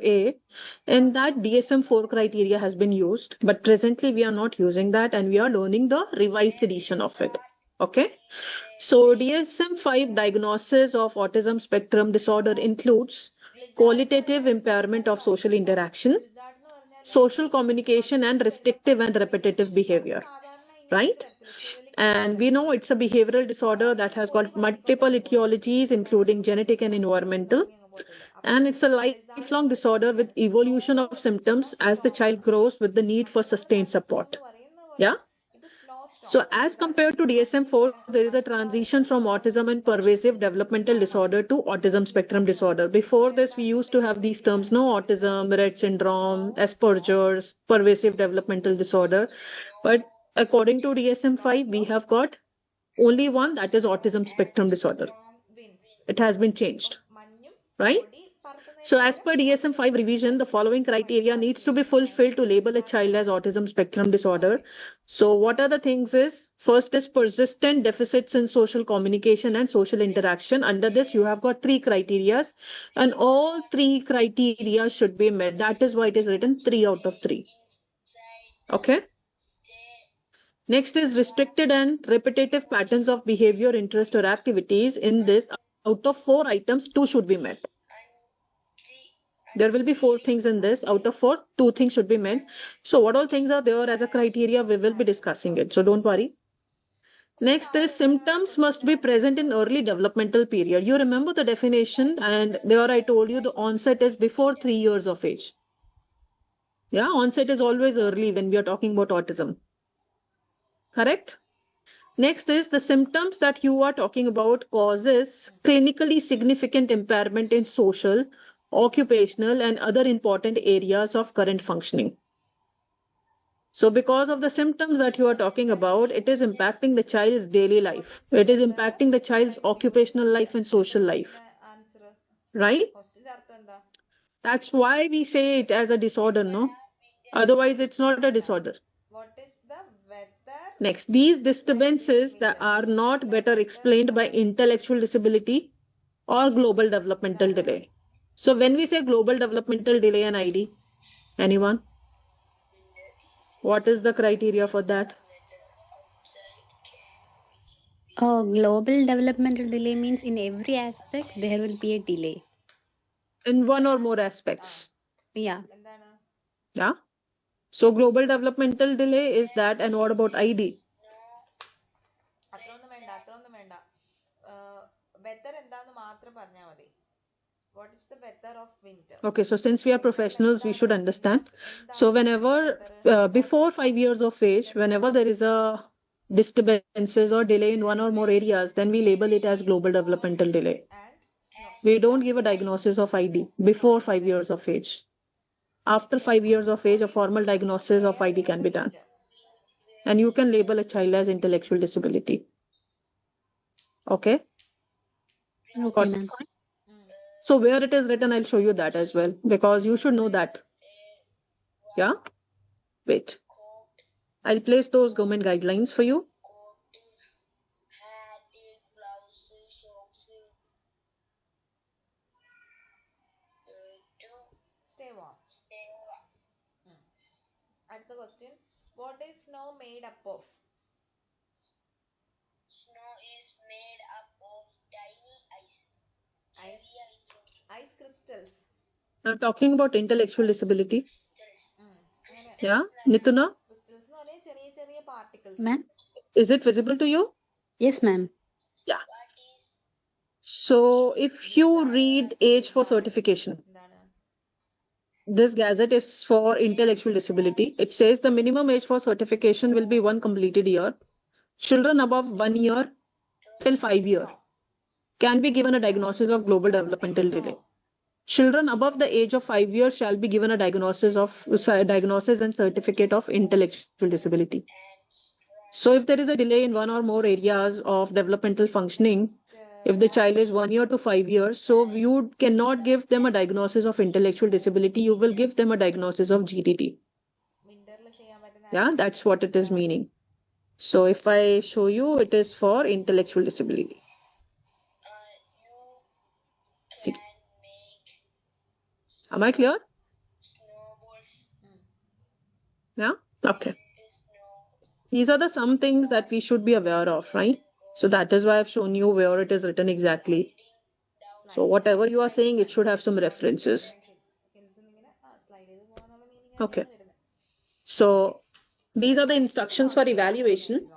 A, in that DSM-4 criteria has been used, but presently we are not using that and we are learning the revised edition of it. Okay. So DSM-5 diagnosis of autism spectrum disorder includes qualitative impairment of social interaction, social communication, and restrictive and repetitive behavior, right? And we know it's a behavioral disorder that has got multiple etiologies, including genetic and environmental. And it's a lifelong disorder with evolution of symptoms as the child grows with the need for sustained support. Yeah. So as compared to DSM-4, there is a transition from autism and pervasive developmental disorder to autism spectrum disorder. Before this, we used to have these terms, no, autism, Rett syndrome, Asperger's, pervasive developmental disorder. But according to DSM-5, we have got only one, that is autism spectrum disorder. It has been changed, right? So as per DSM-5 revision, the following criteria needs to be fulfilled to label a child as autism spectrum disorder. So what are the things is, first is persistent deficits in social communication and social interaction. Under this, you have got 3 criteria and all 3 criteria should be met. That is why it is written 3 out of 3. Okay. Next is restricted and repetitive patterns of behavior, interest, or activities. In this, out of 4 items, 2 should be met. There will be 4 things in this. Out of 4, 2 things should be met. So what all things are there as a criteria, we will be discussing it. So don't worry. Next is symptoms must be present in early developmental period. You remember the definition, and there I told you the onset is before 3 years of age. Yeah, onset is always early when we are talking about autism. Correct? Next is the symptoms that you are talking about causes clinically significant impairment in social, occupational, and other important areas of current functioning. So because of the symptoms that you are talking about, it is impacting the child's daily life. It is impacting the child's occupational life and social life. Right? That's why we say it as a disorder, no? Otherwise, it's not a disorder. What is the weather? Next, these disturbances that are not better explained by intellectual disability or global developmental delay. So when we say global developmental delay and ID, anyone? What is the criteria for that? Global developmental delay means in every aspect there will be a delay. In one or more aspects. Yeah. Yeah. So global developmental delay is that, and what about ID? Weather എന്താന്ന് മാത്രം പറഞ്ഞാൽ മതി. What is the weather of winter? Okay, so since we are professionals, we should understand. So whenever, before 5 years of age, whenever there is a disturbances or delay in one or more areas, then we label it as global developmental delay. We don't give a diagnosis of ID before 5 years of age. After 5 years of age, a formal diagnosis of ID can be done. And you can label a child as intellectual disability. Okay? Okay, ma'am. So where it is written, I'll show you that as well, because you should know that. Yeah? Wait. I'll place those government guidelines for you. Stay warm. At the question, what is snow made up of? Snow is made up of tiny ice crystals. Now talking about intellectual disability. Yeah, Nituna? Crystals എന്ന് പറഞ്ഞാൽ ചെറിയ ചെറിയ particles. Ma'am? Is it visible to you? Yes, ma'am. Yeah. So if you read age for certification, this gazette is for intellectual disability. It says the minimum age for certification will be 1 completed year. Children above 1 year till 5 year can be given a diagnosis of global developmental delay. Children above the age of 5 years shall be given a diagnosis and certificate of intellectual disability. So if there is a delay in one or more areas of developmental functioning, if the child is 1 year to 5 years, so you cannot give them a diagnosis of intellectual disability. You will give them a diagnosis of GDD. Yeah, that's what it is meaning. So if I show you, it is for intellectual disability. See. Am I clear? Yeah? Okay. is no These are the some things that we should be aware of, right? So that is why I've shown you where it is written exactly. So whatever you are saying, it should have some references. Okay. So these are the instructions for evaluation.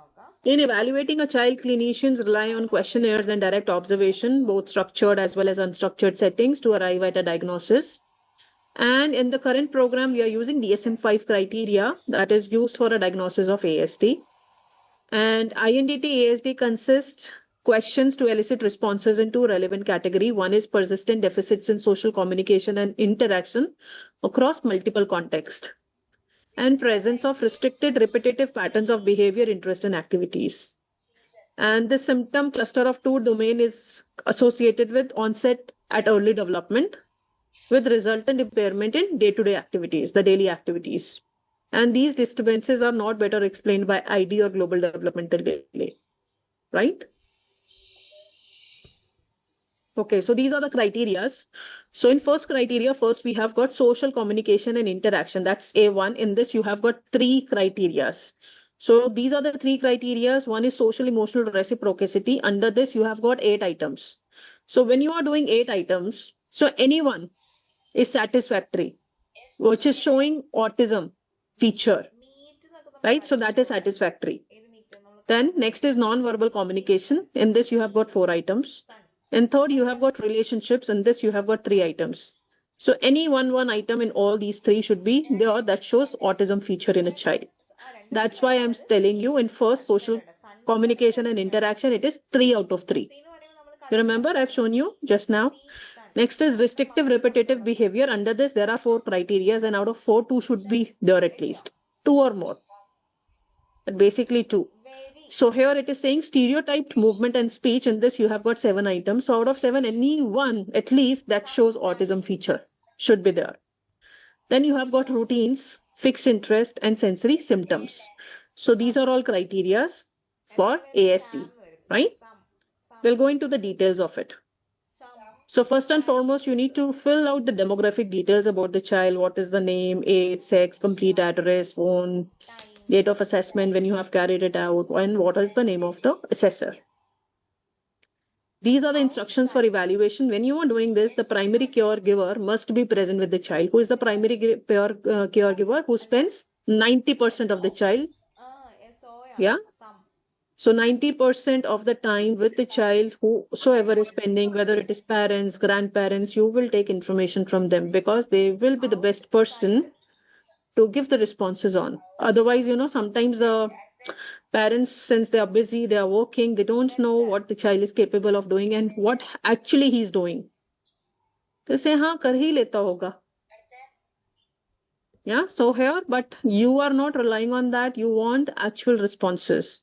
In evaluating a child, clinicians rely on questionnaires and direct observation, both structured as well as unstructured settings, to arrive at a diagnosis. And in the current program, we are using DSM-5 criteria that is used for a diagnosis of ASD. And INDT ASD consists questions to elicit responses in two relevant categories. One is persistent deficits in social communication and interaction across multiple contexts, and presence of restricted repetitive patterns of behavior, interest, and activities. And the symptom cluster of two domain is associated with onset at early development with resultant impairment in day-to-day activities, the daily activities. And these disturbances are not better explained by ID or global developmental delay, right? Okay, so these are the criterias. So in first criteria, first we have got social communication and interaction. That's A1. In this, you have got three criterias. So these are the three criterias. One is social emotional reciprocity. Under this, you have got 8 items. So when you are doing 8 items, so anyone is satisfactory, which is showing autism feature, right? So that is satisfactory. Then next is non-verbal communication. In this, you have got 4 items. And third, you have got relationships. In this, you have got 3 items. So any one item in all these 3 should be there that shows autism feature in a child. That's why I'm telling you in first social communication and interaction, it is 3 out of 3. You remember I've shown you just now. Next is restrictive repetitive behavior. Under this, there are 4 criteria, and out of 4, 2 should be there at least. 2 or more. But basically 2. So here it is saying stereotyped movement and speech. In this, you have got 7 items. So out of 7, any one at least that shows autism feature should be there. Then you have got routines, fixed interest, and sensory symptoms. So these are all criteria for ASD, right? We'll go into the details of it. So first and foremost, you need to fill out the demographic details about the child. What is the name, age, sex, complete address, phone, date of assessment, when you have carried it out, and what is the name of the assessor. These are the instructions for evaluation. When you are doing this, the primary caregiver must be present with the child. Who is the primary caregiver? Who spends 90% of the child. Yeah. So 90% of the time with the child, whosoever is spending, whether it is parents, grandparents, you will take information from them because they will be the best person to give the responses on. Otherwise, sometimes the parents, since they are busy, they are working, they don't know what the child is capable of doing and what actually he's doing. They say, हाँ कर ही लेता होगा. Yeah, so here, but you are not relying on that. You want actual responses.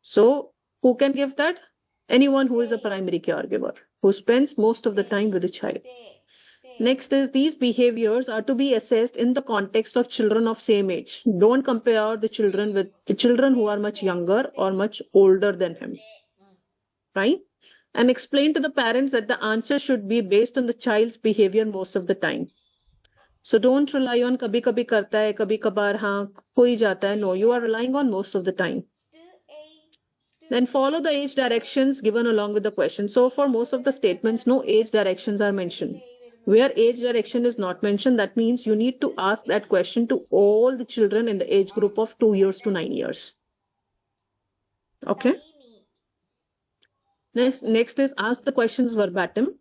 So who can give that? Anyone who is a primary caregiver, who spends most of the time with the child. Next is these behaviors are to be assessed in the context of children of same age. Don't compare the children with the children who are much younger or much older than him. Right? And explain to the parents that the answer should be based on the child's behavior most of the time. So don't rely on kabhi kabhi karta hai, kabhi kabar haan, koi jata hai. No, you are relying on most of the time. Then follow the age directions given along with the question. So for most of the statements, no age directions are mentioned. Where age direction is not mentioned, that means you need to ask that question to all the children in the age group of 2 years to 9 years. Okay. Next is ask the questions verbatim.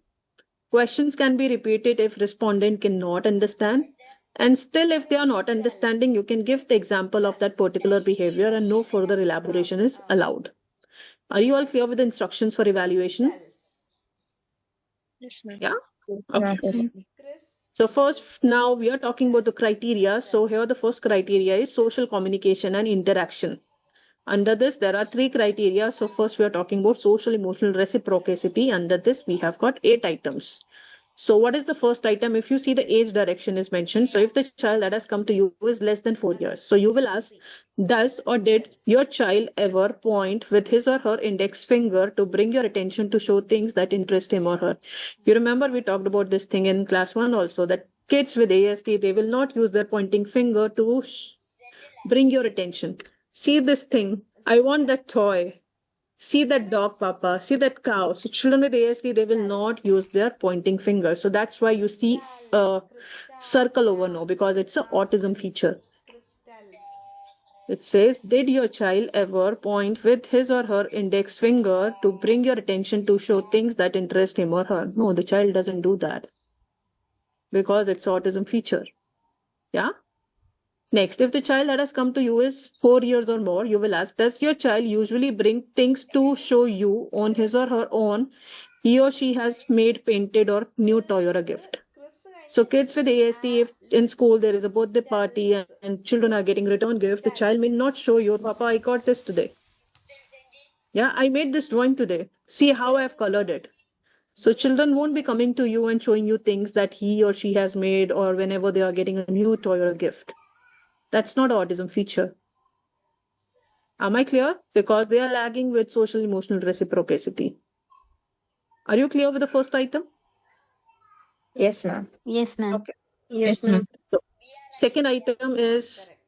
Questions can be repeated if respondent cannot understand. And still, if they are not understanding, you can give the example of that particular behavior and no further elaboration is allowed. Are you all clear with the instructions for evaluation? Yes, ma'am. Yeah? Okay. So first, now we are talking about the criteria. So here the first criteria is social communication and interaction. Under this, there are 3 criteria. So first we are talking about social emotional reciprocity. Under this, we have got 8 items. So what is the first item? If you see the age direction is mentioned. So if the child that has come to you is less than 4 years. So you will ask, does or did your child ever point with his or her index finger to bring your attention to show things that interest him or her? You remember we talked about this thing in class 1 also, that kids with ASD, they will not use their pointing finger to bring your attention. See this thing. I want that toy. See that dog, Papa. See that cow. So children with ASD, they will not use their pointing finger. So that's why you see a circle over no, because it's an autism feature. Crystal. It says, did your child ever point with his or her index finger to bring your attention to show things that interest him or her? No, the child doesn't do that because it's autism feature. Yeah. Next, if the child that has come to you is 4 years or more, you will ask, does your child usually bring things to show you on his or her own he or she has made, painted, or new toy or a gift? So kids with ASD, if in school there is a birthday party and children are getting return gift, the child may not show you, Papa, I got this today. Yeah, I made this drawing today. See how I've colored it. So children won't be coming to you and showing you things that he or she has made or whenever they are getting a new toy or a gift. That's not an autism feature. Am I clear? Because they are lagging with social emotional reciprocity. Are you clear with the first item? Yes, ma'am. Yes, ma'am. Okay. Yes, ma'am. So, second item is Correct.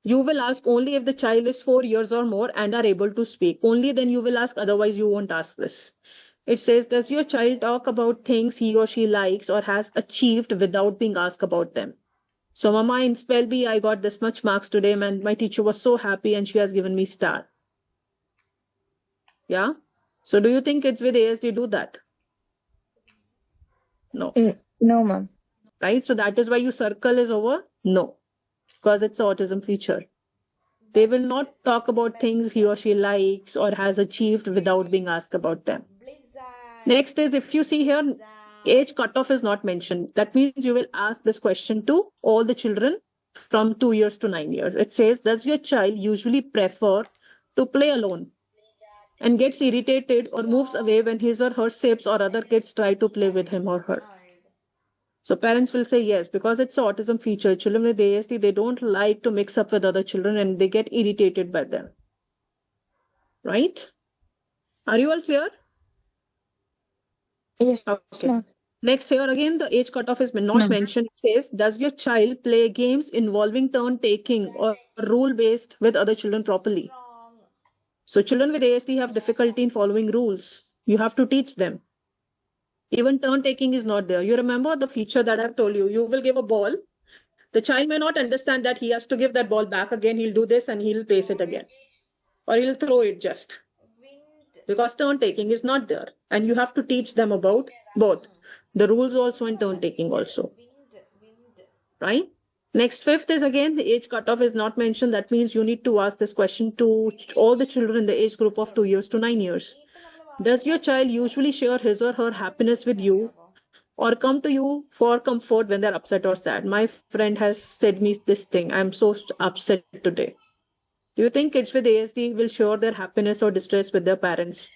you will ask only if the child is 4 years or more and are able to speak. Only then you will ask, otherwise you won't ask this. It says, does your child talk about things he or she likes or has achieved without being asked about them? So, Mama, in spell bee, I got this much marks today, and my teacher was so happy and she has given me star. Yeah. So, do you think kids with ASD do that? No. No, ma'am. Right? So, that is why you circle is over no, because it's autism feature. They will not talk about things he or she likes or has achieved without being asked about them. Blizzard. Next is, if you see here, age cutoff is not mentioned. That means you will ask this question to all the children from 2 years to 9 years. It says, does your child usually prefer to play alone and gets irritated or moves away when his or her siblings or other kids try to play with him or her? So parents will say yes, because it's an autism feature. Children with ASD, they don't like to mix up with other children and they get irritated by them. Right? Are you all clear? Yes, Okay. ma'am. Next, here again, the age cutoff is not mentioned. It says, does your child play games involving turn taking or rule based with other children properly? Strong. So children with ASD have difficulty in following rules. You have to teach them. Even turn taking is not there. You remember the feature that I've told you. You will give a ball. The child may not understand that he has to give that ball back again. He'll do this and he'll place it again. Or he'll throw it just. Wind. Because turn taking is not there. And you have to teach them about both. The rules also and turn taking also. Wind. Right? Next, fifth is again, the age cutoff is not mentioned. That means you need to ask this question to all the children in the age group of 2 years to 9 years. Does your child usually share his or her happiness with you or come to you for comfort when they're upset or sad? My friend has said me this thing. I'm so upset today. Do you think kids with ASD will share their happiness or distress with their parents?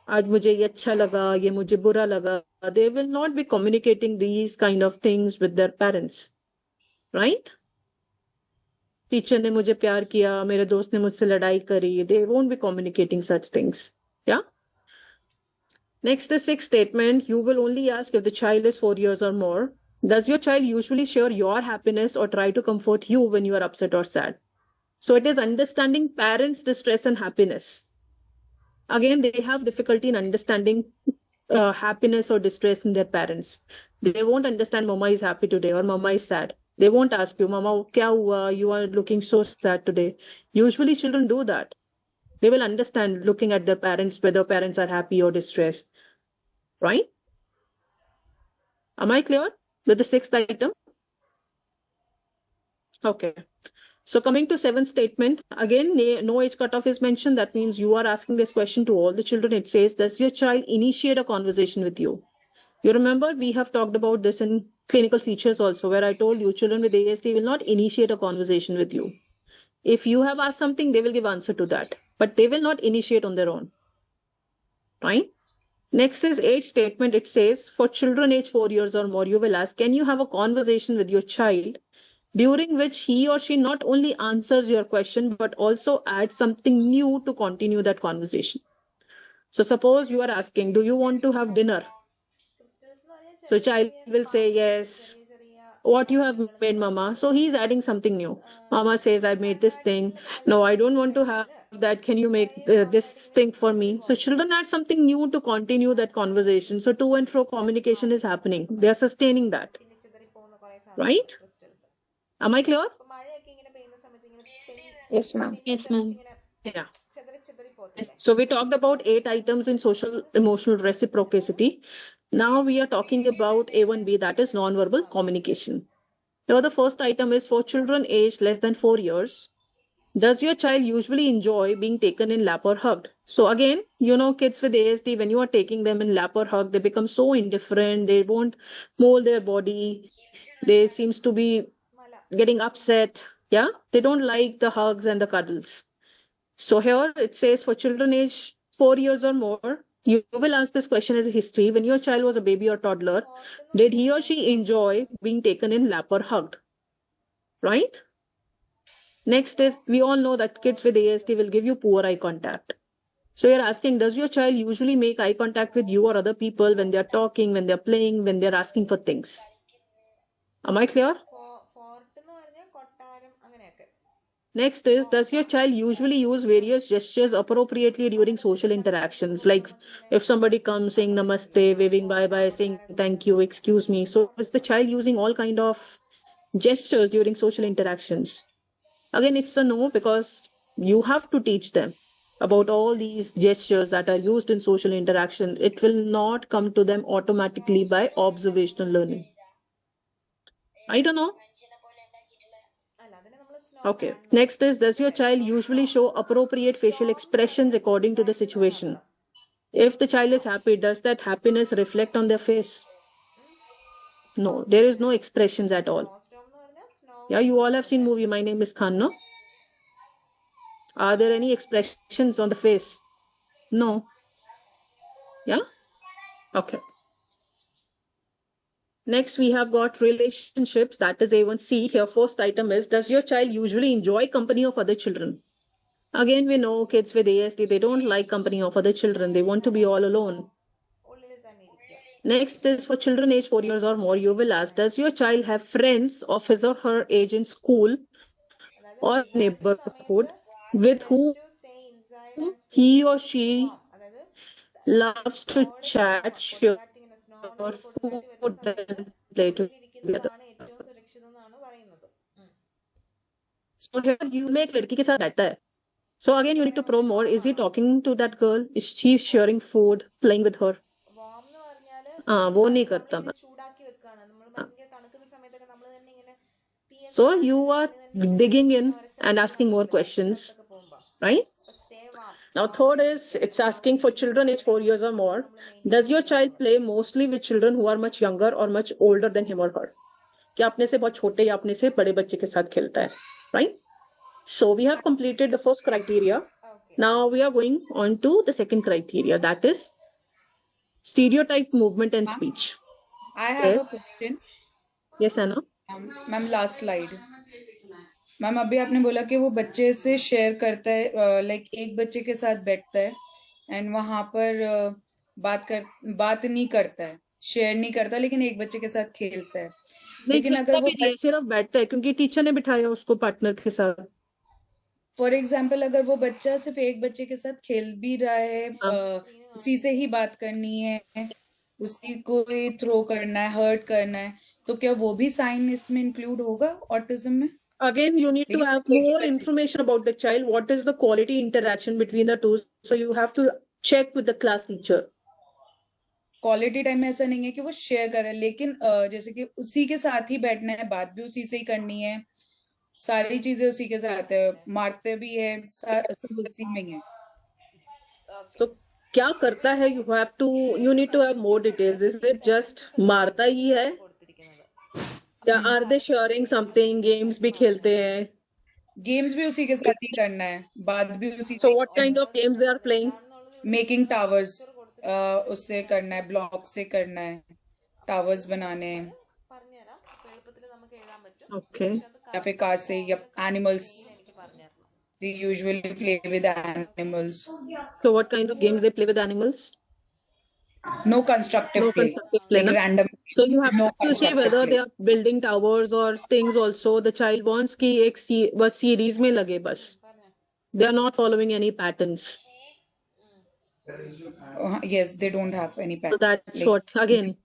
आज मुझे ये अच्छा लगा, ये मुझे बुरा लगा. They will not be communicating these kind of things with their parents. Right? Teacher ने मुझे प्यार किया, मेरे दोस्त ने मुझसे लड़ाई करी. They won't be communicating such things. Yeah? Next, the sixth statement, you will only ask if the child is 4 years or more. Does your child usually share your happiness or try to comfort you when you are upset or sad? So it is understanding parents' distress and happiness. Again, they have difficulty in understanding happiness or distress in their parents. They won't understand Mama is happy today or Mama is sad. They won't ask you, Mama, kya hua? You are looking so sad today. Usually children do that. They will understand looking at their parents whether parents are happy or distressed. Right? Am I clear with the sixth item? Okay. So coming to seventh statement, again, no age cutoff is mentioned. That means you are asking this question to all the children. It says, does your child initiate a conversation with you? You remember we have talked about this in clinical features also, where I told you children with ASD will not initiate a conversation with you. If you have asked something, they will give answer to that, but they will not initiate on their own. Right? Next is eighth statement. It says, for children age 4 years or more, you will ask, can you have a conversation with your child during which he or she not only answers your question, but also adds something new to continue that conversation. So suppose you are asking, do you want to have dinner? So child will say yes. what you have made, mama. So he's adding something new. Mama says, I made this thing. No, I don't want to have that. Can you make this thing for me? So children add something new to continue that conversation. So to and fro communication is happening. They are sustaining that. ചിന്നിച്ചിതറിപ്പോകുന്ന കുറെ Right? സാധനങ്ങൾ crystals. Am I clear? അപ്പൊ മഴയൊക്കെ ഇങ്ങനെ പെയ്യുന്ന സമയത്ത് ഇങ്ങനെ Yes, ma'am. Yes, ma'am. Yeah. ചിതറി പോകത്തില്ലേ? So we talked about 8 items in social emotional reciprocity. Now we are talking about A1B, that is non-verbal communication. Here the first item is for children aged less than 4 years. Does your child usually enjoy being taken in lap or hugged? So again, you know, kids with ASD, when you are taking them in lap or hug, they become so indifferent. They won't mold their body. They seems to be മല. getting upset. Yeah, they don't like the hugs and the cuddles. So here it says for children aged 4 years or more, you will ask this question as a history. When your child was a baby or toddler, did he or she enjoy being taken in lap or hugged? Right? Next is, we all know that kids with ASD will give you poor eye contact. So you're asking, does your child usually make eye contact with you or other people when they're talking, when they're playing, when they're asking for things? Am I clear? Fort എന്ന് പറഞ്ഞാൽ കൊട്ടാരം അങ്ങനെയൊക്കെ. Next is, does your child usually use various gestures appropriately during social interactions? Like if somebody comes saying namaste, waving bye-bye, saying thank you, excuse me. So is the child using all kind of gestures during social interactions? Again, it's a no, because you have to teach them about all these gestures that are used in social interaction. It will not come to them automatically by observational learning. I don't know. അല്ല അതിനെ നമ്മൾ Okay. Next is, does your child usually show appropriate facial expressions according to the situation? If the child is happy, does that happiness reflect on their face? No, there is no expressions at all. Snow എന്ന് പറഞ്ഞാൽ snow. Yeah, you all have seen movie My Name is Khan, no? Are there any expressions on the face? No. Yeah? Okay. Next, we have got relationships, that is A1C. Here, first item is, does your child usually enjoy company of other children? Again, we know kids with ASD, they don't like company of other children. They want to be all alone. ഉള്ളിൽ തന്നെ ഇരിക്കുക. Next is for children aged 4 years or more, you will ask, does your child have friends of his or her age in school അതായത് or ഇല്ലാത്ത neighborhood സമയത്ത് with whom to stay inside and stay he or she warm. അതായത് loves to chat, share കൊടുങ്കാറ്റിങ്ങനെ snow ആണെങ്കിൽ food കൊടുങ്കാറ്റ് വരുന്ന സമയത്ത് and play together. ഉള്ളിലിരിക്കുന്നതാണ് ഏറ്റവും സുരക്ഷിതം എന്നാണ് പറയുന്നത്. So here you make लड़की के साथ बैठता है. So again you need to probe more. Is he talking to that girl? Is she sharing food, playing with her? Warm എന്ന് പറഞ്ഞാല് वो नहीं करता मैं. ചൂടാക്കി വെക്കാന്ന്. നമ്മൾ ഭയങ്കര തണുക്കുന്ന സമയത്തൊക്കെ നമ്മൾ തന്നെ ഇങ്ങനെ തീയൊക്കെ So ഇട്ട് you are digging in and asking more questions, പോകുമ്പോ right? stay warm. Now third is, it's asking for children aged 4 years or more. Does your child play mostly with children who are much younger or much older than him or her? क्या अपने से बहुत छोटे या अपने से बड़े बच्चे के साथ खेलता है, right? So we have completed the first criteria. Okay. Now we are going on to the second criteria, that is stereotype movement and speech. I have Yes. a question. Yes, Anna. Ma'am last slide. Ma'am अभी आपने बोला कि वो बच्चे से share करता है, like एक बच्चे के साथ बैठता है एंड वहां पर बात नहीं करता है, शेयर नहीं करता, लेकिन एक बच्चे के साथ खेलता है. लेकिन अगर वो सिर्फ बैठता है क्योंकि टीचर ने बिठाया उसको पार्टनर के साथ. फॉर एग्जाम्पल अगर वो बच्चा सिर्फ एक बच्चे के साथ खेल भी रहा है, उसी से ही बात करनी है, उसी को ही थ्रो करना है, हर्ट करना है, तो क्या वो भी साइन इसमें इंक्लूड होगा ऑटिज्म में? Again, you need to लेकिन have एक ही more बच्चे- information about the child. What is the quality interaction between the two? So you have to check with the class teacher. Quality time में ऐसा नहीं है कि वो शेयर कर रहा है, लेकिन जैसे कि उसी के साथ ही बैठना है, बात भी उसी से ही करनी है, सारी चीजें उसी के साथ है, मारते भी है, सब उसी में ही है. Okay. So क्या करता है? You need to have more details. Is it just मारता ही है? കൊടുത്തിരിക്കുന്നത്. या are they sharing something? Games भी खेलते हैं? गेम्स भी उसी के साथ ही करना है, बात भी उसी So what kind of games they are playing? Making towers उससे करना है, ब्लॉक से करना है, टावर्स बनाने हैं, പറഞ്ഞുതരാം. അപ്പൊ എളുപ്പത്തിൽ നമുക്ക് എഴുതാൻ പറ്റും. Okay. या फिर कार से या एनिमल्स. എനിക്ക് പറഞ്ഞുതരണം. They usually play with animals. So what kind of games they play with animals? No constructive No play. constructive play, Like na? random. So you have No to see constructive whether play. they are building towers or things also. The child wants कि एक बस series में लगे बस. They are not following any patterns. Yes, they don't have any So pattern. that's Like what, again,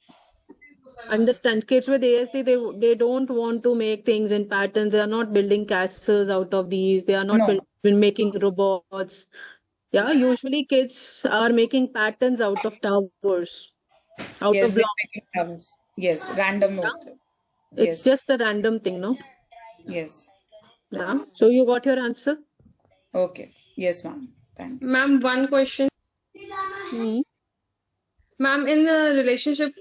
understand kids with ASD, they don't want to make things in patterns. They are not building castles out of these. They are not no. making robots. Yeah, usually kids are making patterns out of towers, out Yes, of they're blocks. making towers. Yes, random note. Yeah? It's Yes, just a random thing, no? yes. Yeah. So you got your answer? Okay. Yes, ma'am. Thank you. Ma'am, one question. Hmm. Ma'am, in a relationship,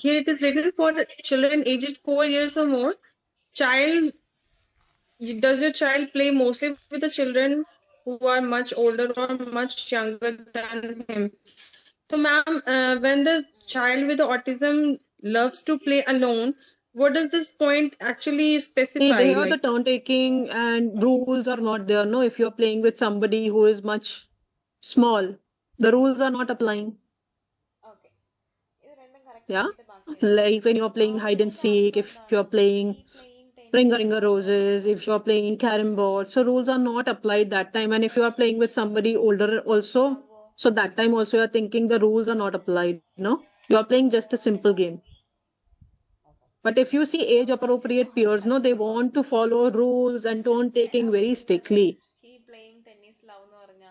here it is written for children aged 4 years or more. Child, does your child play mostly with the children who are much older or much younger than him? So, ma'am, when the child with the autism loves to play alone, what does this point actually See, specify? here the Like, turn taking and rules are not there. No, if you're playing with somebody who is much small, the rules are not applying. Okay. ഇത് രണ്ടും correct Yeah. ആക്കിയിട്ട് ബാക്കി Like when you're playing hide and seek, if you're playing Ringer Ringer Roses, if you're playing Carrom board, so rules are not applied that time. And if you are playing with somebody older also, so that time also you're thinking the rules are not applied. No, you're playing just a simple game. But if you see age appropriate peers, no, they want to follow rules and don't taking very strictly. he playing tennis love എന്ന് പറഞ്ഞാ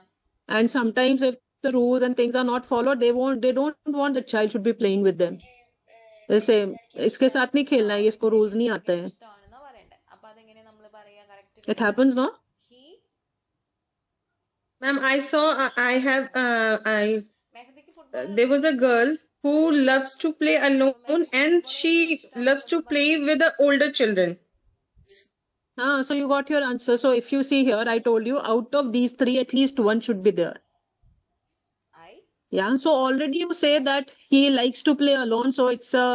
And sometimes if the rules and things are not followed, they don't want the child should be playing with them. They'll say, इसके साथ नहीं खेलना है, इसको rules नहीं आते हैं. ഇഷ്ടമാണെന്നാ പറയണ്ടേ അപ്പൊ അതെങ്ങനെ നമ്മൾ പറയാ correct It happens, no? he ma'am, I saw, I have, മെഹദിക്ക് football there was a girl who loves to play alone and she loves to play with the older children. So you got your answer. So if you see here, I told you out of these three, at least one should be there. I Yeah. So already you say that he likes to play alone. So it's a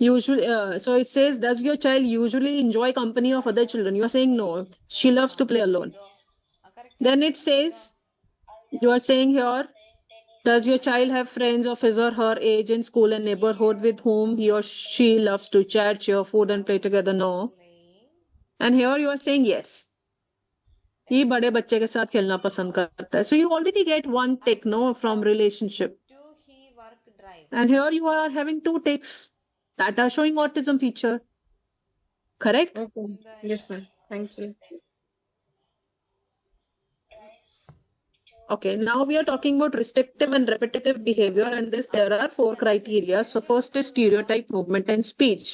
usual. So it says, does your child usually enjoy company of other children? You are saying no. She loves to play alone. correct Then it says, you are saying here, does your child have friends of his or her age in school and neighborhood with whom he or she loves to chat, share food, and play together? No. playing And here you are saying yes. ये बड़े बच्चे के साथ खेलना पसंद करता है. So you already get one tick, no, from relationship. do he work drive And here you are having two ticks that are showing autism feature. Correct? Okay. Yes, ma'am. Thank you. Okay, now we are talking about restrictive and repetitive behavior, and this there are 4 criteria. So first is stereotype, movement, and speech.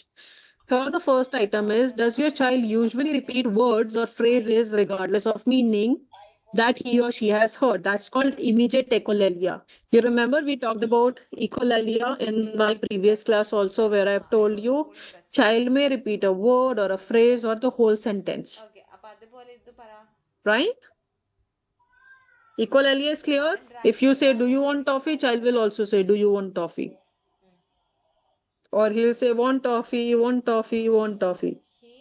Here the first item is, does your child usually repeat words or phrases regardless of meaning that he or she has heard? That's called immediate echolalia. You remember we talked about echolalia in my previous class also, where I've told you child may repeat a word or a phrase or the whole sentence, okay അപ്പൊ അതുപോലെ ഇത് പറ right? Echolalia is clear. If you say, do you want toffee, child will also say, do you want toffee? Or he'll say, want toffee, want toffee, want toffee. he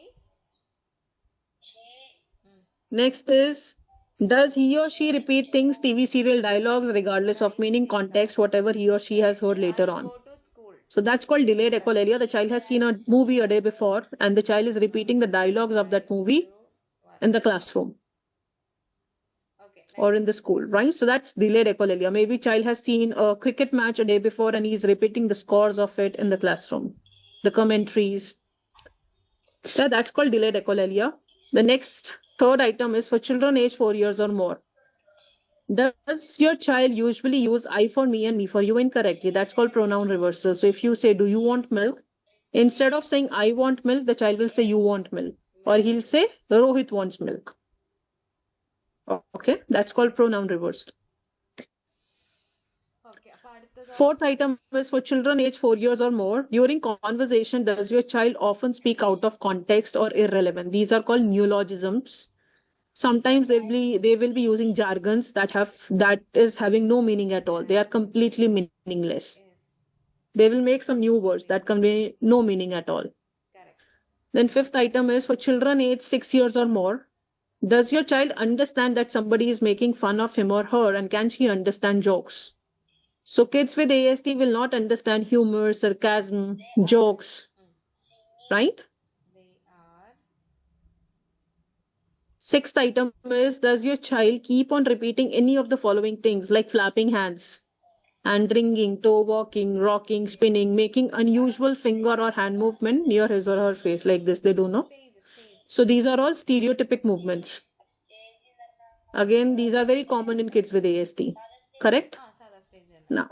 Next is, does he or she repeat things, TV serial dialogues, regardless of meaning, context, whatever he or she has heard later on? go to school So that's called delayed echolalia. The child has seen a movie a day before and the child is repeating the dialogues of that movie in the classroom okay or in the school, right? So that's delayed echolalia. Maybe child has seen a cricket match a day before and he's repeating the scores of it in the classroom, the commentaries. So that's called delayed echolalia. The next third item is for children aged 4 years or more. Does your child usually use I for me and me for you incorrectly? That's called pronoun reversal. So if you say, do you want milk? Instead of saying I want milk, the child will say you want milk. Or he'll say Rohit wants milk. Okay, that's called pronoun reversed. okay അപ്പൊ അടുത്തത് Fourth item is for children aged 4 years or more. During conversation, does your child often speak out of context or irrelevant? These are called neologisms. Sometimes they will be using jargons that is having no meaning at all. They are completely meaningless. yes They will make some new words that convey no meaning at all. correct Then fifth item is for children aged 6 years or more. Does your child understand that somebody is making fun of him or her, and can she understand jokes? So kids with ASD will not understand humor, sarcasm, jokes, right? They are. Sixth item is, does your child keep on repeating any of the following things like flapping hands, hand wringing, toe walking, rocking, spinning, making unusual finger or hand movement near his or her face like this? They do know. Stage. So these are all stereotypic movements. Again, these are very common in kids with ASD. Correct? Sada stage. Now,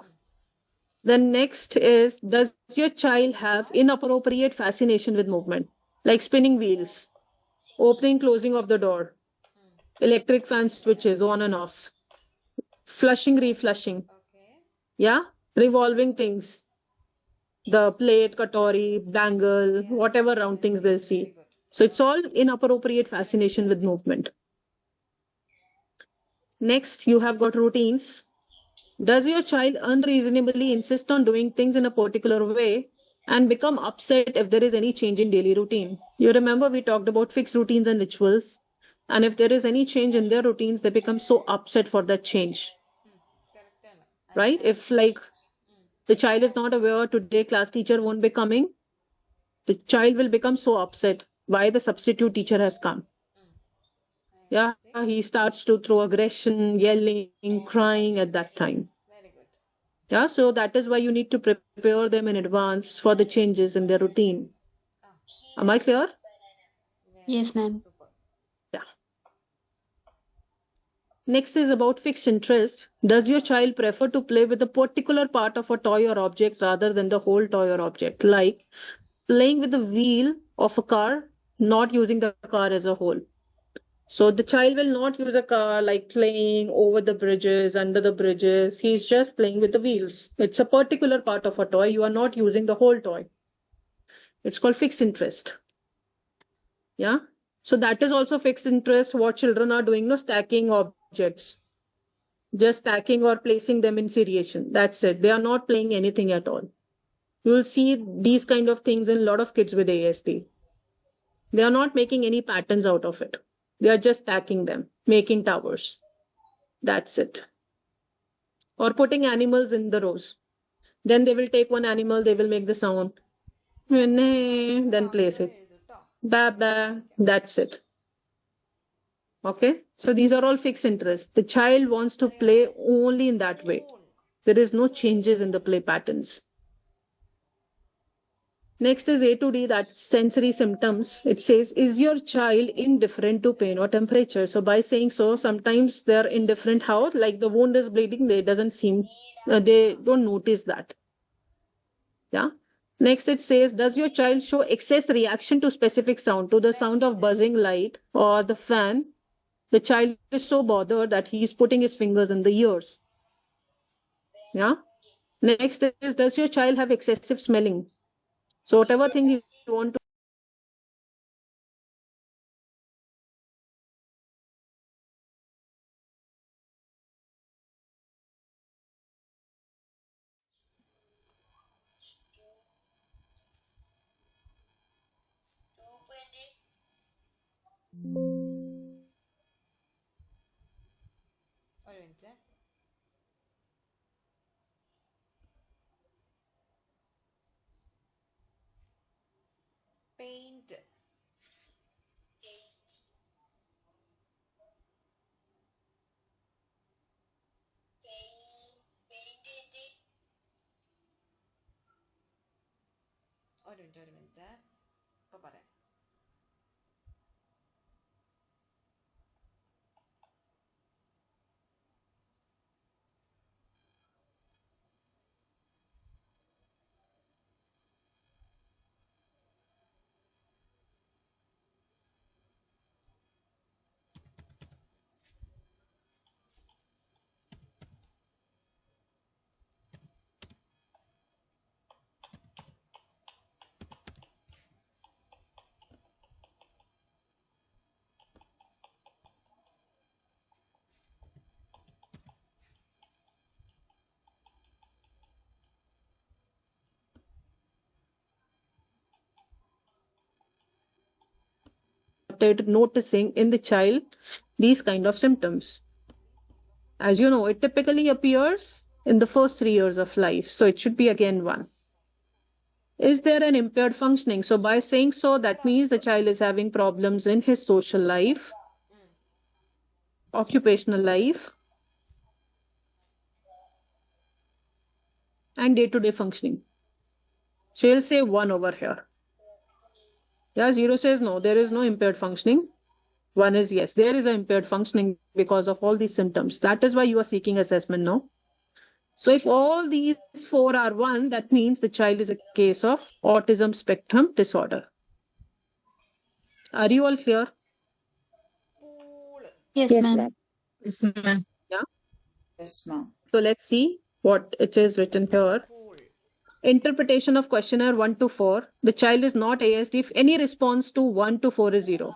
the next is, does your child have inappropriate fascination with movement, like spinning wheels, opening, closing of the door, electric fan switches on and off, flushing, reflushing, Okay. yeah, revolving things, the plate, katori, bangle, whatever round things they'll see. So it's all inappropriate fascination with movement. Next, you have got routines. Does your child unreasonably insist on doing things in a particular way and become upset if there is any change in daily routine? You remember we talked about fixed routines and rituals. And if there is any change in their routines, they become so upset for that change. Right? If like the child is not aware today class teacher won't be coming, the child will become so upset why the substitute teacher has come. Yeah, he starts to throw aggression, yelling, crying at that time. Very good. Yeah, so that is why you need to prepare them in advance for the changes in their routine. Am I clear? Yes, ma'am. Super. Yeah. Next is about fixed interest. Does your child prefer to play with a particular part of a toy or object rather than the whole toy or object? Like playing with the wheel of a car, not using the car as a whole. So the child will not use a car like playing over the bridges, under the bridges. He's just playing with the wheels. It's a particular part of a toy. You are not using the whole toy. It's called fixed interest. Yeah. So that is also fixed interest. What children are doing, no stacking objects. Just stacking or placing them in seriation. That's it. They are not playing anything at all. You will see these kind of things in a lot of kids with ASD. They are not making any patterns out of it. They are just stacking them, making towers. That's it. Or putting animals in the rows. Then they will take one animal, they will make the sound. Then place it. Ba ba. That's it. Okay. So these are all fixed interests. The child wants to play only in that way. There is no changes in the play patterns. Next is A to D, that's sensory symptoms. It says, is your child indifferent to pain or temperature? So by saying so, sometimes they're indifferent. How? Like the wound is bleeding, they don't notice that. Yeah. Next it says, does your child show excess reaction to specific sound, to the sound of buzzing light or the fan? The child is so bothered that he is putting his fingers in the ears. Yeah. Next is, does your child have excessive smelling? So whatever thing you want to ഒരു minute. Paint. ഒരു minute ഇപ്പൊ പറയാം. started noticing in the child these kind of symptoms. As you know, it typically appears in the first 3 years of life. So it should be again 1. Is there an impaired functioning? So by saying so, that means the child is having problems in his social life, occupational life, and day-to-day functioning. So you'll say 1 over here. Yeah, 0 says no, there is no impaired functioning. 1 is yes, there is an impaired functioning because of all these symptoms. That is why you are seeking assessment now. So if all these 4 are 1, that means the child is a case of autism spectrum disorder. Are you all clear? Yes, Yes, ma'am. ma'am. Yes, ma'am. Yes, ma'am. So let's see what it is written here. Interpretation of questionnaire 1 to 4. The child is not ASD if any response to 1 to 4 is 0.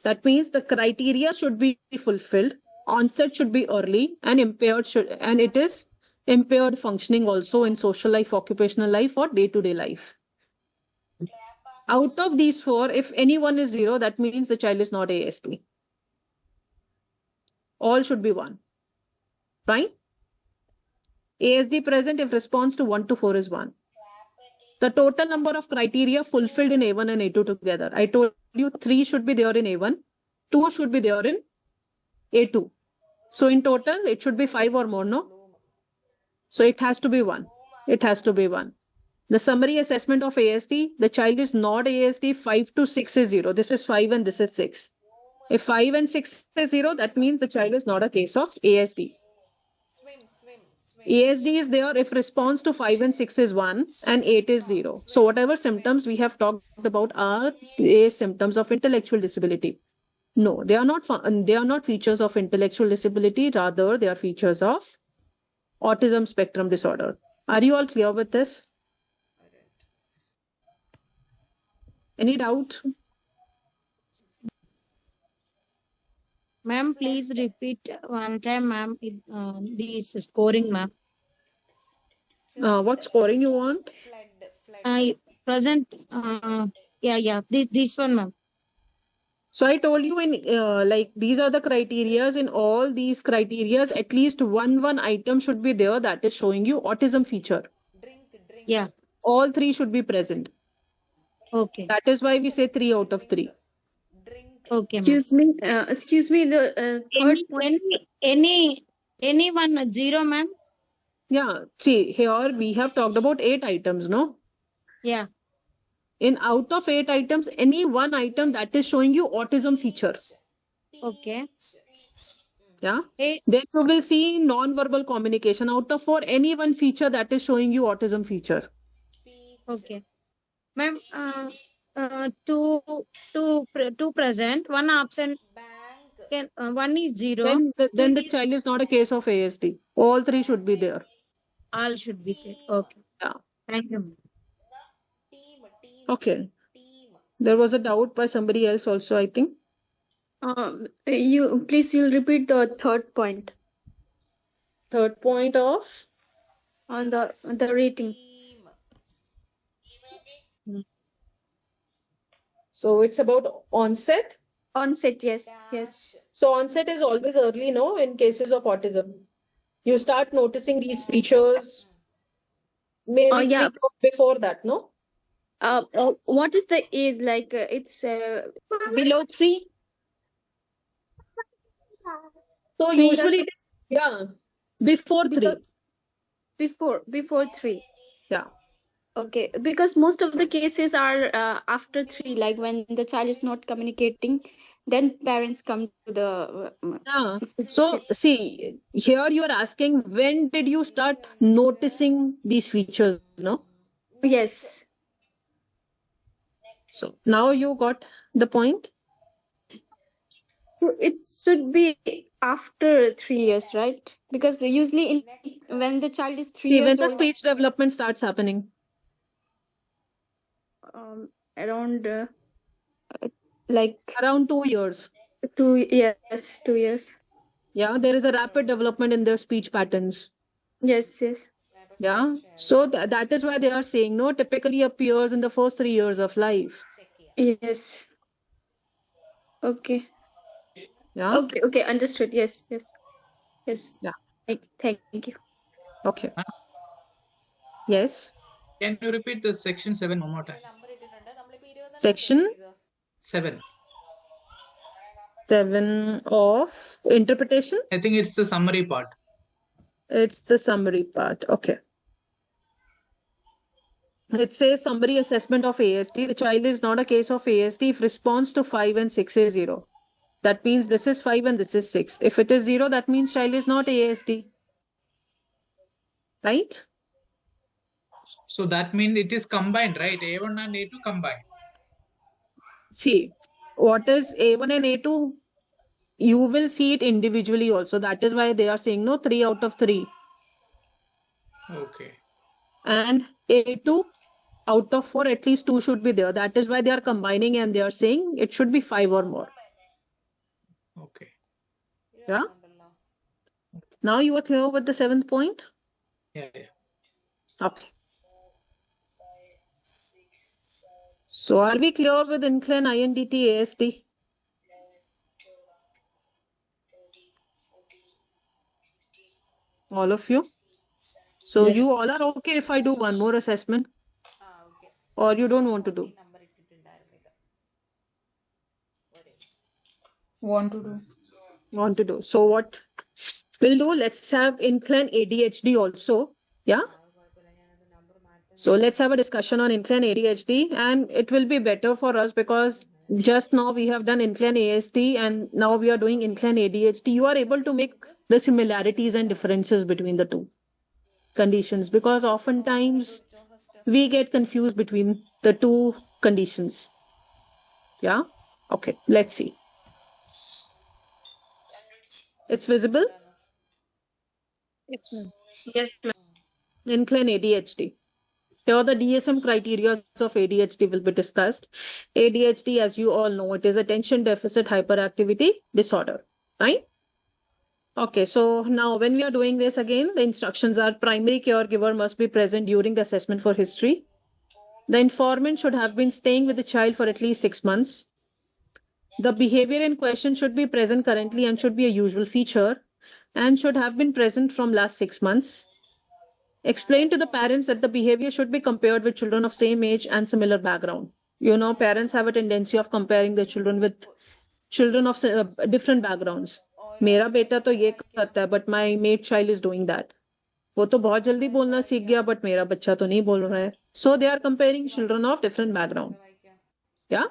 That means the criteria should be fulfilled. Onset should be early and it is impaired functioning also in social life, occupational life, or day-to-day life. Out of these 4, if any one is 0, that means the child is not ASD. All should be 1. Fine? ASD present if response to 1 to 4 is 1. The total number of criteria fulfilled in A1 and A2 together. I told you 3 should be there in A1, 2 should be there in A2. So in total, it should be 5 or more, no? So it has to be 1. It has to be 1. The summary assessment of ASD, the child is not ASD, 5 to 6 is 0. This is 5 and this is 6. If 5 and 6 is 0, that means the child is not a case of ASD. ASD is there if response to 5 and 6 is 1 and 8 is 0. So whatever symptoms we have talked about are the symptoms of intellectual disability. No, they are not features of intellectual disability. Rather, they are features of autism spectrum disorder. Are you all clear with this? Any doubt? Ma'am, please repeat one time, ma'am, this scoring, ma'am. What scoring you want? Present, this one, ma'am. So I told you in these are the criterias. In all these criterias, at least one item should be there that is showing you autism feature. Yeah, All 3 should be present. okay. That is why we say 3 out of 3. Okay, ma'am. Excuse me, the third point. Any one 0, ma'am? Yeah, see, here we have talked about 8 items, no? Yeah, In out of 8 items, any one item that is showing you autism feature. okay. Yeah. Hey, Then you will see non-verbal communication. Out of 4, any one feature that is showing you autism feature. okay. Ma'am, two present, 1 absent, one is 0. Then the child is not a case of ASD. All 3 should be there. All should be there. Okay. Yeah. Thank you, ma'am. Okay. There was a doubt by somebody else also, I think. You'll repeat the third point Third point of on the rating. so it's about onset. Onset, yes. So onset is always early, no, in cases of autism. You start noticing these features maybe 3 yeah. years before that, no? What is the age? Like it's below 3. So Three. usually it is before 3. Before 3. Yeah. Okay, because most of the cases are after 3, like when the child is not communicating, then parents come to the. Yeah. So see, here you are asking when did you start noticing these features, no? Yes. So now you got the point. So it should be after 3 years, right? Because usually when the child is 3 See, when years the old, speech development starts happening. around like Around 2 years. 2 years, 2 years. Yeah, there is a rapid development in their speech patterns. Yes. Yeah. So that is why they are saying no, typically appears in the first 3 years of life. Yes. Okay. Yeah. Okay. Understood. Yes. Yeah. Thank you. Okay. Yes. Can you repeat the section 7 one more time? Number ഇട്ടിട്ടുണ്ട് നമ്മളിപ്പോ 20 Section 7. 7 of interpretation. I think it's the summary part. It's the summary part. Okay. It says summary assessment of ASD. The child is not a case of ASD if response to 5 and 6 is 0. That means this is 5 and this is 6. If it is 0, that means child is not ASD. Right? So that means it is combined, right? A1 and A2 combined. See, what is A1 and A2? You will see it individually also. That is why they are saying no 3 out of 3. Okay. And A2 out of 4, at least 2 should be there. That is why they are combining and they are saying it should be 5 or more. Okay. Yeah. Now you are clear with the 7th point? Yeah, yeah. Okay. So are we clear with incline INDT ASD? All of you? So Yes. you all are okay if I do one more assessment? Okay Or you don't want to do? Number ഇട്ടിട്ടുണ്ടായിരുന്നില്ല Want to do. Want to do. So what we'll do, let's have incline ADHD also. Yeah. So let's have a discussion on incline ADHD, and it will be better for us because just now we have done incline ASD and now we are doing incline ADHD. You are able to make the similarities and differences between the two conditions, because oftentimes we get confused between the two conditions. Yeah. Okay. Let's see. It's visible. Yes, ma'am. Yes, ma'am. Incline ADHD. Here the DSM criteria of ADHD will be discussed. ADHD, as you all know, it is attention deficit hyperactivity disorder, right? Okay, so now when we are doing this again, the instructions are primary caregiver must be present during the assessment for history. The informant should have been staying with the child for at least 6 months. The behavior in question should be present currently and should be a usual feature and should have been present from last 6 months. Explain to the parents that the behavior should be compared with children of same age and similar background. You know, parents have a tendency of comparing their children with children of different backgrounds. मेरा बेटा तो ये करता है, but my mate child is doing that. वो तो बहुत जल्दी बोलना सीख गया, but मेरा बच्चा तो नहीं बोल रहा है. So they are comparing children of different background. Yeah.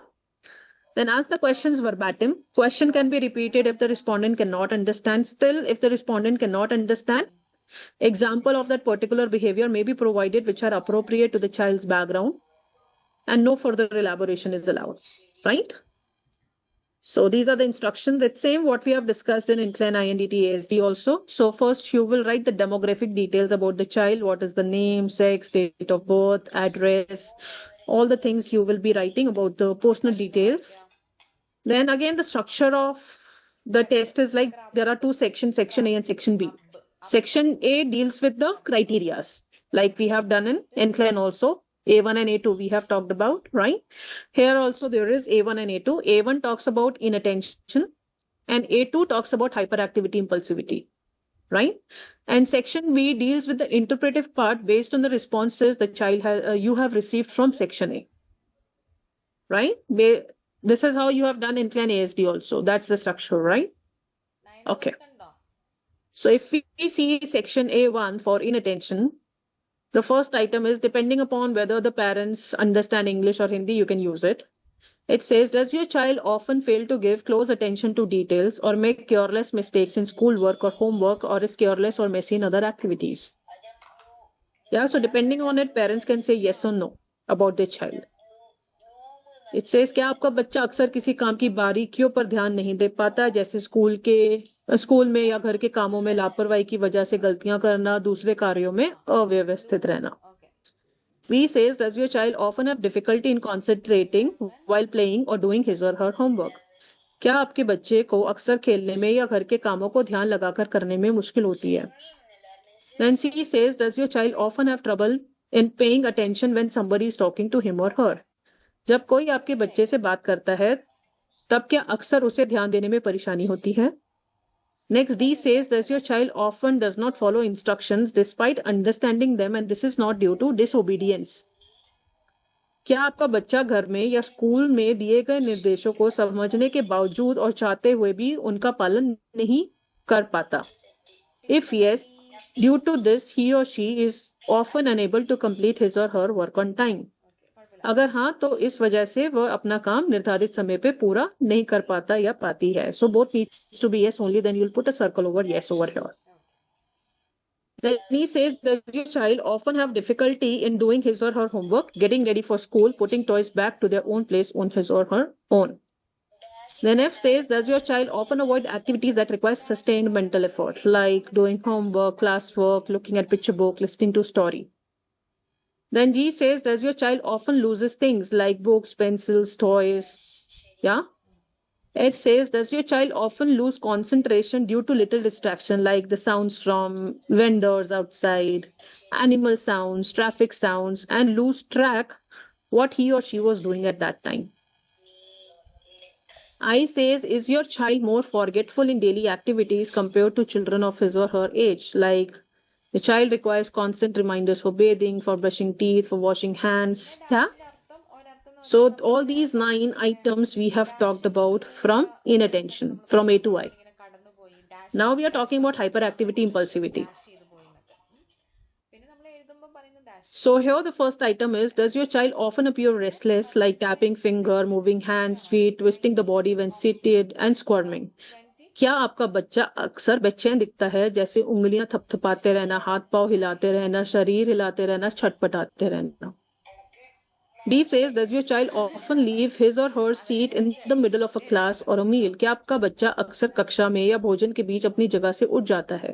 Then ask the questions verbatim. Question can be repeated if the respondent cannot understand. Still, if the respondent cannot understand, example of that particular behavior may be provided which are appropriate to the child's background, and no further elaboration is allowed. Right? So these are the instructions. It's same what we have discussed in incline INDT ASD also. So first you will write the demographic details about the child. What is the name, sex, date of birth, address, all the things you will be writing about the personal details. Then again, the structure of the test is like there are two sections, section A and section B. Section A deals with the criterias, like we have done in incline also. A1 and A2 we have talked about, right? Here also there is A1 and A2. A1 talks about inattention and A2 talks about hyperactivity, impulsivity, right? And section B deals with the interpretive part based on the responses the child you have received from section A, right? This is how you have done incline ASD also. That's the structure, right? Okay. So if we see section A1 for inattention, the first item is depending upon whether the parents understand English or Hindi, you can use it. It says, does your child often fail to give close attention to details or make careless mistakes in schoolwork or homework, or is careless or messy in other activities? Yeah, so depending on it, parents can say yes or no about their child. It says, क्या आपका बच्चा अक्सर किसी काम की बारीकियों पर ध्यान नहीं दे पाता, जैसे स्कूल में या घर के कामों में लापरवाही की वजह से गलतियां करना, दूसरे कार्यों में अव्यवस्थित रहना. B says, does your child often have difficulty in concentrating while playing or doing his or her homework? क्या आपके बच्चे को अक्सर खेलने में या घर के कामों को ध्यान लगाकर करने में मुश्किल होती है? Then C says, does your child often have trouble in paying attention when somebody is talking to him or her? जब कोई आपके बच्चे से बात करता है, तब क्या अक्सर उसे ध्यान देने में परेशानी होती है? Next, D says, does your child often does not follow instructions despite understanding them and this is not due to disobedience? क्या आपका बच्चा घर में या स्कूल में दिए गए निर्देशों को समझने के बावजूद और चाहते हुए भी उनका पालन नहीं कर पाता? If yes, due to this, he or she is often unable to complete his or her work on time. अगर हाँ तो इस वजह से वह अपना काम निर्धारित समय पे पूरा नहीं कर पाता या पाती है. So both needs to be yes only, then you'll put a circle over yes over here. Then he says, does your child often have difficulty in doing his or her homework, getting ready for school, putting toys back to their own place on his or her own? Then F says, does your child often avoid activities that require sustained mental effort, like doing homework, classwork, looking at picture book, listening to story? Then G says, does your child often loses things like books, pencils, toys? Yeah. H says, does your child often lose concentration due to little distraction like the sounds from vendors outside, animal sounds, traffic sounds, and lose track what he or she was doing at that time? I says, is your child more forgetful in daily activities compared to children of his or her age? Like the child requires constant reminders for bathing, for brushing teeth, for washing hands. Yeah. So all these 9 items we have talked about from inattention, from A to I. Now we are talking about hyperactivity, impulsivity. So here the first item is, does your child often appear restless, like tapping finger, moving hands, feet, twisting the body when seated and squirming? क्या आपका बच्चा अक्सर बेचैन दिखता है, जैसे उंगलियां थपथपाते रहना, हाथ पांव हिलाते रहना, शरीर हिलाते रहना, छटपटाते रहना? D says, does your child often leave his or her seat in the middle of a class or a meal? क्या आपका बच्चा अक्सर कक्षा में या भोजन के बीच अपनी जगह से उठ जाता है?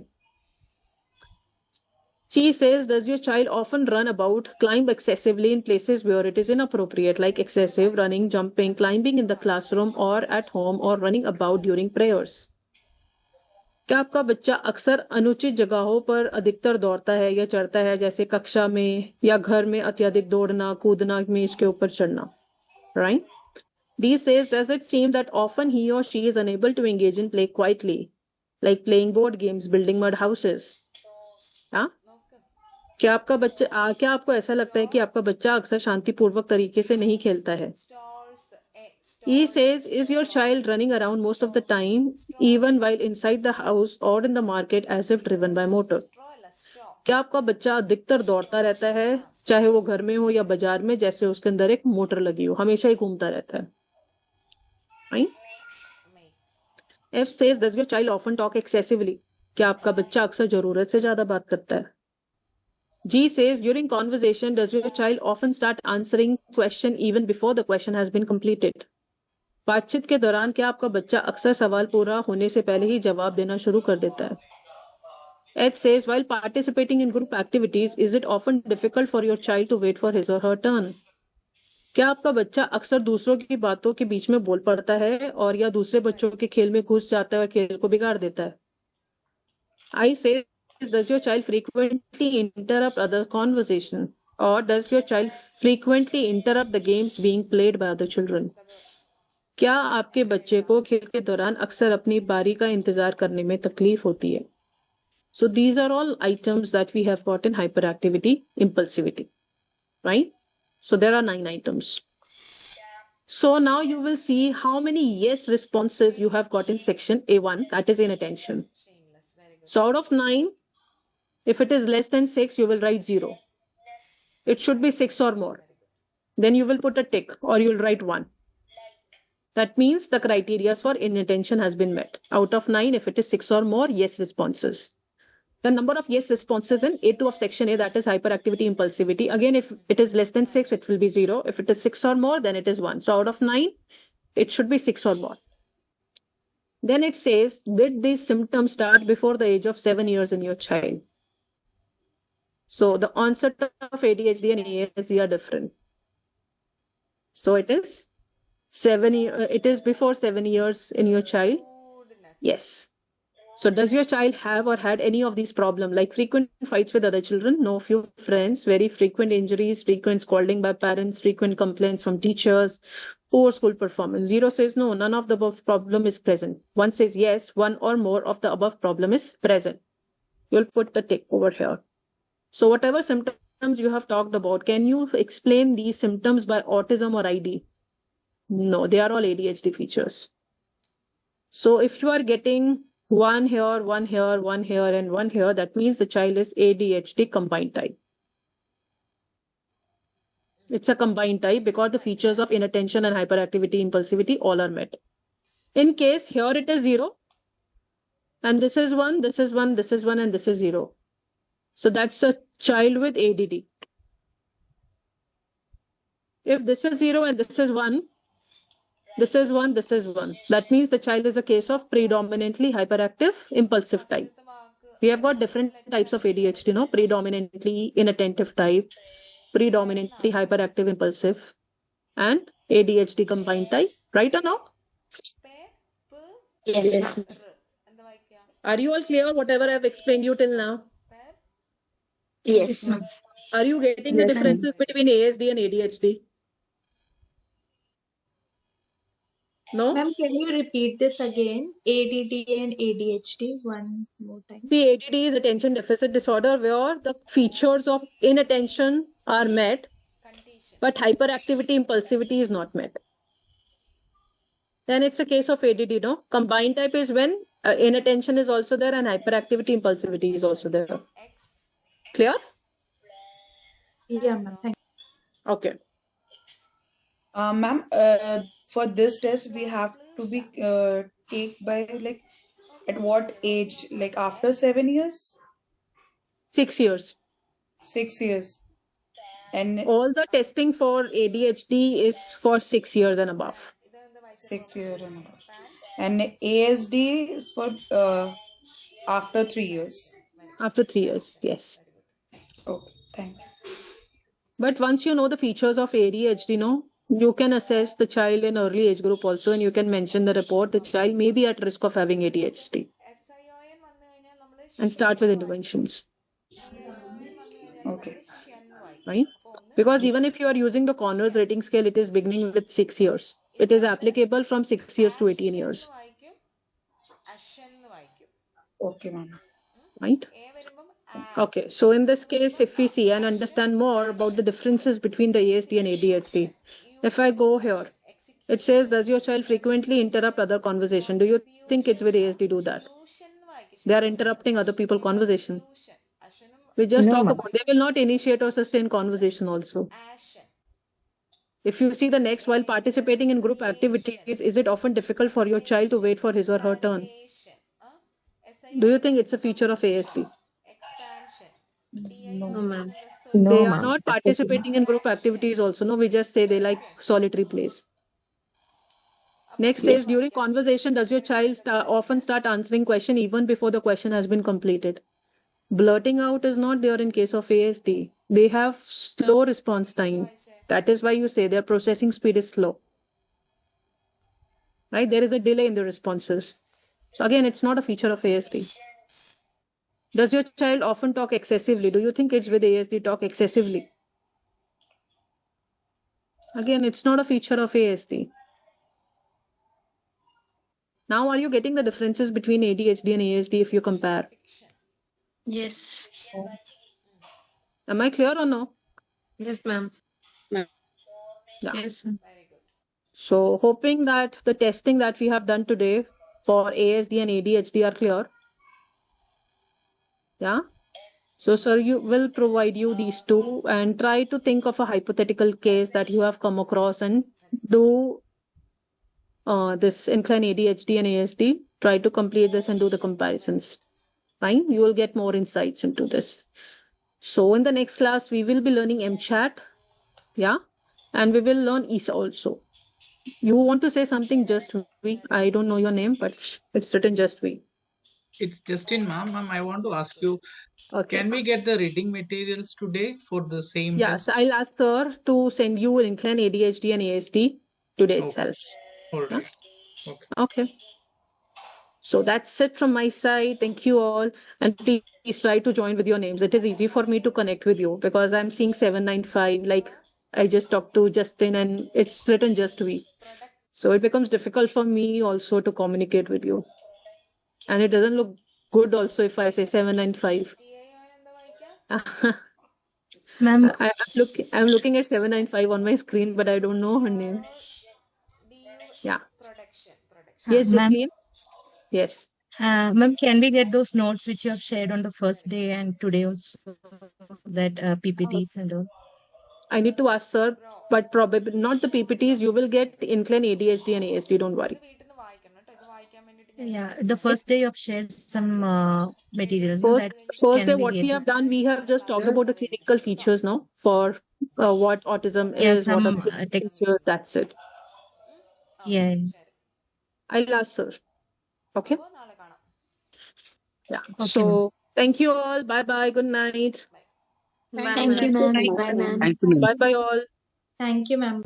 C says, does your child often run about, climb excessively in places where it is inappropriate, like excessive running, jumping, climbing in the classroom or at home, or running about during prayers? क्या आपका बच्चा अक्सर अनुचित जगहों पर अधिकतर दौड़ता है या चढ़ता है, जैसे कक्षा में या घर में अत्यधिक दौड़ना, कूदना, मेज के ऊपर चढ़ना? Right? D says, does it seem that often he or she is unable to engage in play quietly, like playing board games, building mud houses? हाँ? क्या आपको ऐसा लगता है कि आपका बच्चा अक्सर शांतिपूर्वक तरीके से नहीं खेलता है? E says, is your child running around most of the time, even while inside the house or in the market as if driven by motor? क्या आपका बच्चा अधिकतर दौड़ता रहता है, चाहे वो घर में हो या बाजार में, जैसे उसके अंदर एक मोटर लगी हो, हमेशा ही घूमता रहता है? Right? F says, does your child often talk excessively? क्या आपका बच्चा अक्सर जरूरत से ज्यादा बात करता है? G says, during conversation, does your child often start answering question even before the question has been completed? बातचीत के दौरान क्या आपका बच्चा अक्सर सवाल पूरा होने से पहले ही जवाब देना शुरू कर देता है? H says, while participating in group activities, is it often difficult for your child to wait for his or her turn? क्या आपका बच्चा अक्सर दूसरों की बातों के बीच में बोल पड़ता है और या दूसरे बच्चों के खेल में घुस जाता है और खेल को बिगाड़ देता है? I says, does your child frequently interrupt other conversation, or does your child frequently interrupt the games being played by other children? क्या आपके बच्चे को खेल के दौरान अक्सर अपनी बारी का इंतजार करने में तकलीफ होती है? So these are all items that we have got in hyperactivity, impulsivity, right? So there are 9 items. So now you will see how many yes responses you have got in section A1, that is inattention. So out of 9, if it is less than 6, you will write 0. It should be 6 or more. Then you will put a tick or you will write 1. That means the criteria for inattention has been met. Out of 9, if it is 6 or more, yes responses. The number of yes responses in A2 of section A, that is hyperactivity, impulsivity. Again, if it is less than 6, it will be 0. If it is 6 or more, then it is 1. So out of 9, it should be 6 or more. Then it says, did these symptoms start before the age of 7 years in your child? So the onset of ADHD and ASD are different. So it is before 7 years in your child? Yes. So does your child have or had any of these problems, like frequent fights with other children, no few friends, very frequent injuries, frequent scolding by parents, frequent complaints from teachers, Poor school performance. 0 says no, none of the above problem is present. 1 says yes, one or more of the above problem is present. You'll put the tick over here. So whatever symptoms you have talked about, can you explain these symptoms by autism or ID? No, they are all ADHD features. So if you are getting one here, one here, one here, and one here, that means the child is ADHD combined type. It's a combined type because the features of inattention and hyperactivity, impulsivity all are met. In case here it is 0, and this is 1, this is 1, this is 1, and this is 0. So that's a child with ADD. If this is 0 and this is 1, this is 1, this is 1. That means the child is a case of predominantly hyperactive, impulsive type. We have got different types of ADHD, no? Predominantly inattentive type, predominantly hyperactive, impulsive, and ADHD combined type. Right or no? Yes, ma'am. Are you all clear whatever I've explained you till now? Yes, ma'am. Are you getting the Yes, ma'am. differences between ASD and ADHD? No? Ma'am, can you repeat this again? ADD and ADHD one more time. The ADD is attention deficit disorder where the features of inattention are met, but hyperactivity, impulsivity is not met. Then it's a case of ADD, no? Combined type is when inattention is also there and hyperactivity, impulsivity is also there. Clear? Yeah, ma'am. Thank Okay. Ma'am, for this test we have to be take by like at what age? Like after 7 years? 6 years. 6 years. And All the testing for ADHD is for 6 years and above. 6 years and above. And ASD is for after 3 years. After 3 years, yes. Okay, thank you. But once you know the features of ADHD, no, you can assess the child in early age group also, and you can mention the report the child may be at risk of having ADHD and start with interventions, Okay. right? Because even if you are using the Connors rating scale, it is beginning with 6 years. It is applicable from 6 years to 18 years, Okay, ma'am. right? Okay, so in this case, if we see and understand more about the differences between the ASD and ADHD, if I go here, it says, does your child frequently interrupt other conversation? Do you think kids with ASD do that? They are interrupting other people's conversation. We just No, talk ma'am. about, they will not initiate or sustain conversation also. If you see the next, while participating in group activities, is it often difficult for your child to wait for his or her turn? Do you think it's a feature of ASD? No, ma'am. No, They are ma'am. not participating in group activities also. No, we just say they like solitary plays. Next Yes. is, during conversation, does your child often start answering question even before the question has been completed? Blurting out is not there in case of ASD. They have slow response time. That is why you say their processing speed is slow. Right? There is a delay in the responses. So again, it's not a feature of ASD. Does your child often talk excessively? Do you think kids with ASD talk excessively? Again, it's not a feature of ASD. Now, are you getting the differences between ADHD and ASD if you compare? Yes. Am I clear or no? Yes, ma'am. Yeah. Yes, ma'am. So, hoping that the testing that we have done today for ASD and ADHD are clear. Yeah. So, sir, you will provide you these two and try to think of a hypothetical case that you have come across and do this incline ADHD and ASD. Try to complete this and do the comparisons. Fine. You will get more insights into this. So, in the next class, we will be learning MChat. Yeah. And we will learn ESA also. You want to say something, Just We? I don't know your name, but it's written Just We. It's Justin, ma'am. Ma'am, I want to ask you, Okay. can we get the reading materials today for the same Yes, test? I'll ask her to send you incline ADHD and ASD today Okay. itself. All Yeah. right. Okay. Okay. So that's it from my side. Thank you all. And please try to join with your names. It is easy for me to connect with you because I'm seeing 795. Like I just talked to Justin and it's written Just We. So it becomes difficult for me also to communicate with you. And it doesn't look good also if I say 795. Ma'am, I'm looking at 795 on my screen, but I don't know her name. Yeah. Yes, ma'am, Jasleen. Yes. ma'am, can we get those notes which you have shared on the first day and today also, that PPTs and all? I need to ask sir, but probably not the PPTs. You will get Incline ADHD and ASD. Don't worry. Yeah, the first day you have shared some materials. No, First can day, we what get we it? have done, we have just talked about the clinical features now for what autism Yeah, is, what are some the clinical features. That's it. yeah. I'll ask sir. Okay. Yeah. Okay, So thank you all. Bye bye. Good night. Thank you, ma'am. Bye, ma'am. Bye bye all. Thank you, ma'am.